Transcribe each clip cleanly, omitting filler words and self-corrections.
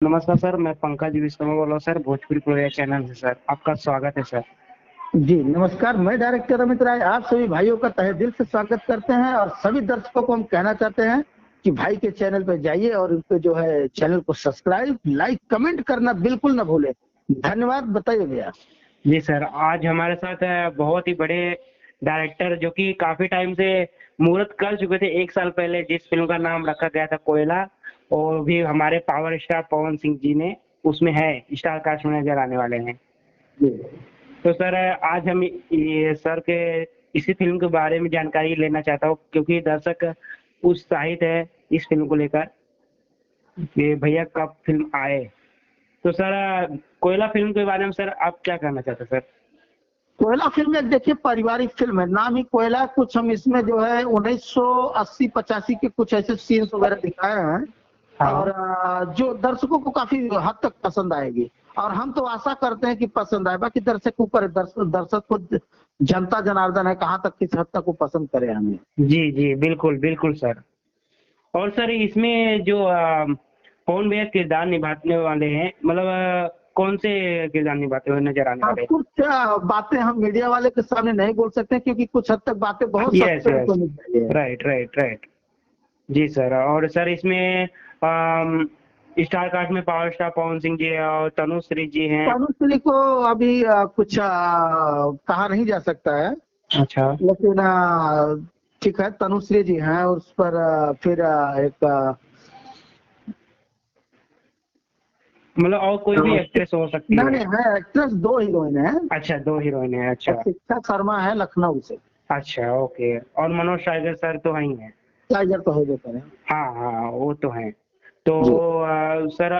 नमस्कार सर, मैं पंकज विश्वकर्मा बोल रहा हूँ सर, भोजपुरी प्रोजेक्ट चैनल से सर। आपका स्वागत है सर। जी नमस्कार। मैं डायरेक्टर अमित राय आप सभी भाइयों का तहे दिल से स्वागत करते हैं और सभी दर्शकों को हम कहना चाहते हैं कि भाई के चैनल पर जाइए और उनके जो है चैनल को सब्सक्राइब, लाइक, कमेंट करना बिल्कुल ना भूलें। धन्यवाद। बताइए भैया। जी सर, आज हमारे साथ बहुत ही बड़े डायरेक्टर जो कि काफी टाइम से मुहूर्त कर चुके थे। 1 साल पहले जिस फिल्म का नाम रखा गया था कोयला, और भी हमारे पावर स्टार पवन सिंह जी ने उसमें है स्टार कास्ट में नजर आने वाले हैं। जी तो सर आज हम ये सर के इसी फिल्म के बारे में जानकारी लेना चाहता हूँ, क्योंकि दर्शक उत्साहित है इस फिल्म को लेकर कि भैया कब फिल्म आए। तो सर कोयला फिल्म के बारे में सर आप क्या कहना चाहते हैं सर? कोयला फिल्म एक देखिए पारिवारिक फिल्म है, नाम ही कोयला। कुछ हम इसमें जो है 1980-85 के कुछ ऐसे सीन्स वगैरह दिखाए हैं हाँ। और जो दर्शकों को काफी हद तक पसंद आएगी और हम तो आशा करते हैं कि पसंद आए। बाकी दर्शक ऊपर है, दर्शक को जनता जनार्दन है, कहाँ तक किस हद तक वो पसंद करे हमें। जी जी बिल्कुल बिल्कुल सर। और सर इसमें जो कौन भैया किरदार निभाने वाले हैं, मतलब कौन से किरदार निभाते हुए नजर आने वाले हैं? कुछ बातें हम मीडिया वाले के सामने नहीं बोल सकते क्योंकि कुछ हद तक बातें बहुत यस सख्त यस, होनी चाहिए। Right right right. जी सर। और सर इसमें स्टार कास्ट में पावर स्टार पवन सिंह जी है और तनुश्री जी हैं। तनुश्री को अभी कुछ कहा नहीं जा सकता है, अच्छा। लेकिन ठीक है, तनुश्री जी हैं। उस पर फिर एक मतलब और कोई भी एक्ट्रेस हो सकती है? नहीं है, एक्ट्रेस 2 हीरोइन है। अच्छा, 2 हीरोइन है। अच्छा शिक्षा शर्मा है लखनऊ से। अच्छा, ओके। और मनोज टाइगर सर तो वही है। टाइगर तो हो करें। हाँ हाँ, वो तो है। तो जी सर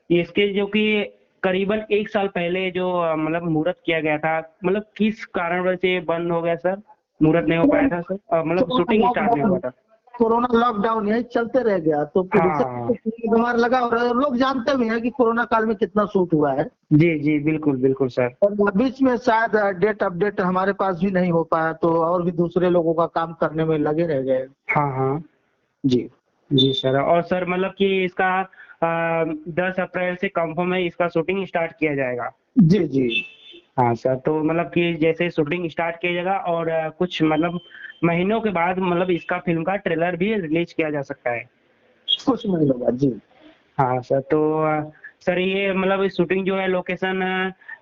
इसके जो कि करीबन 1 साल पहले जो मतलब मुहूर्त किया गया था, मतलब किस कारण वजह से बंद हो गया सर? मुहूर्त नहीं हो पाया था सर, मतलब शूटिंग स्टार्ट नहीं हुआ था। कोरोना लॉकडाउन यही चलते रह गया तो प्रोड्यूसर हाँ को बीमार लगा और लोग जानते भी हैं कि कोरोना काल में कितना शूट हुआ है। जी जी बिल्कुल बिल्कुल सर। और बीच में शायद डेट अपडेट हमारे पास भी नहीं हो पाया तो और भी दूसरे लोगों का काम करने में लगे रह गए। हाँ हाँ जी जी सर। और सर मतलब कि इसका 10 अप्रैल से कंफर्म है, इसका शूटिंग स्टार्ट किया जाएगा। जी जी हाँ सर, तो मतलब कि जैसे शूटिंग स्टार्ट किया जाएगा और कुछ मतलब महीनों के बाद मतलब इसका फिल्म का ट्रेलर भी रिलीज किया जा सकता है। कुछ महीनों बाद। जी हाँ सर। तो सर ये मतलब शूटिंग जो है लोकेशन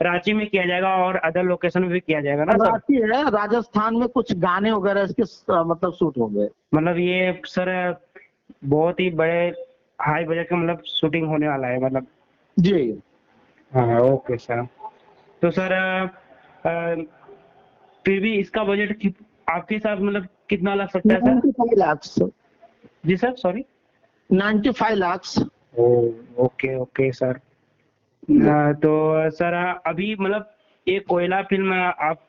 रांची में किया जाएगा और अदर लोकेशन में भी किया जाएगा ना सर? रांची है, राजस्थान में कुछ गाने वगैरह इसके मतलब शूट होंगे। मतलब ये सर बहुत ही बड़े हाई बजट का मतलब शूटिंग होने वाला है मतलब। जी हाँ ओके सर। तो सर फिर भी इसका बजट आपके हिसाब मतलब कितना लग सकता है सर? 95 लाख। जी सर, सॉरी। 95 लाख। ओ ओके ओके सर। तो सर अभी मतलब ये कोयला फिल्म आप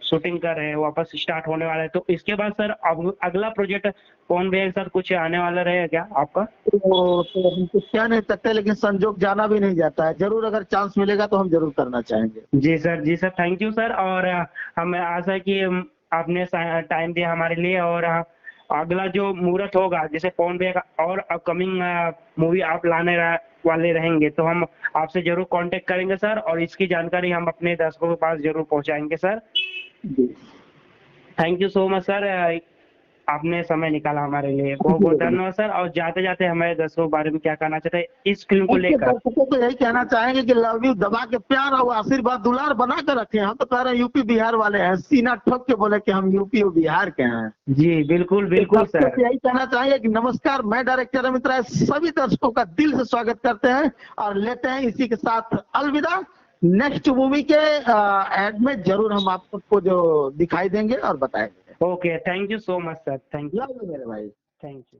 शूटिंग कर रहे हैं, वापस स्टार्ट होने वाला है, तो इसके बाद सर अब अगला प्रोजेक्ट कौन भी सर कुछ आने वाला रहेगा क्या आपका? तो हम कुछ कह नहीं सकते, लेकिन संजोग जाना भी नहीं जाता है। जरूर अगर चांस मिलेगा तो हम जरूर करना चाहेंगे। जी sir, ji sir, thank you sir. और हमें आशा है कि आपने टाइम दिया हमारे लिए, और अगला जो मुहूर्त होगा जैसे पवन भैया का और अपकमिंग मूवी आप लाने वाले रहेंगे तो हम आपसे जरूर कांटेक्ट करेंगे सर, और इसकी जानकारी हम अपने दर्शकों के पास जरूर पहुंचाएंगे सर। जी thank you so much sir, आपने समय निकाला हमारे लिए, बहुत बहुत धन्यवाद सर। और जाते जाते हमारे दर्शकों के बारे में क्या कहना चाहते हैं इस फिल्म को इसके लेकर? दर्शकों को यही कहना चाहेंगे कि लव यू दबा के प्यार और आशीर्वाद दुलार बना कर रखे। हम तो कह रहे हैं यूपी बिहार वाले हैं, सीना ठोक के बोले कि हम यूपी और बिहार के हैं। जी बिल्कुल तो बिल्कुल दर्शकों सर। को यही कहना चाहेंगे कि नमस्कार, मैं डायरेक्टर अमित राय सभी दर्शकों का दिल से स्वागत करते हैं और लेते हैं इसी के साथ अलविदा। नेक्स्ट मूवी के एड में जरूर हम आपको जो दिखाई देंगे और बताएंगे। Okay, thank you so much sir, thank you. Love you मेरे भाई। Thank you.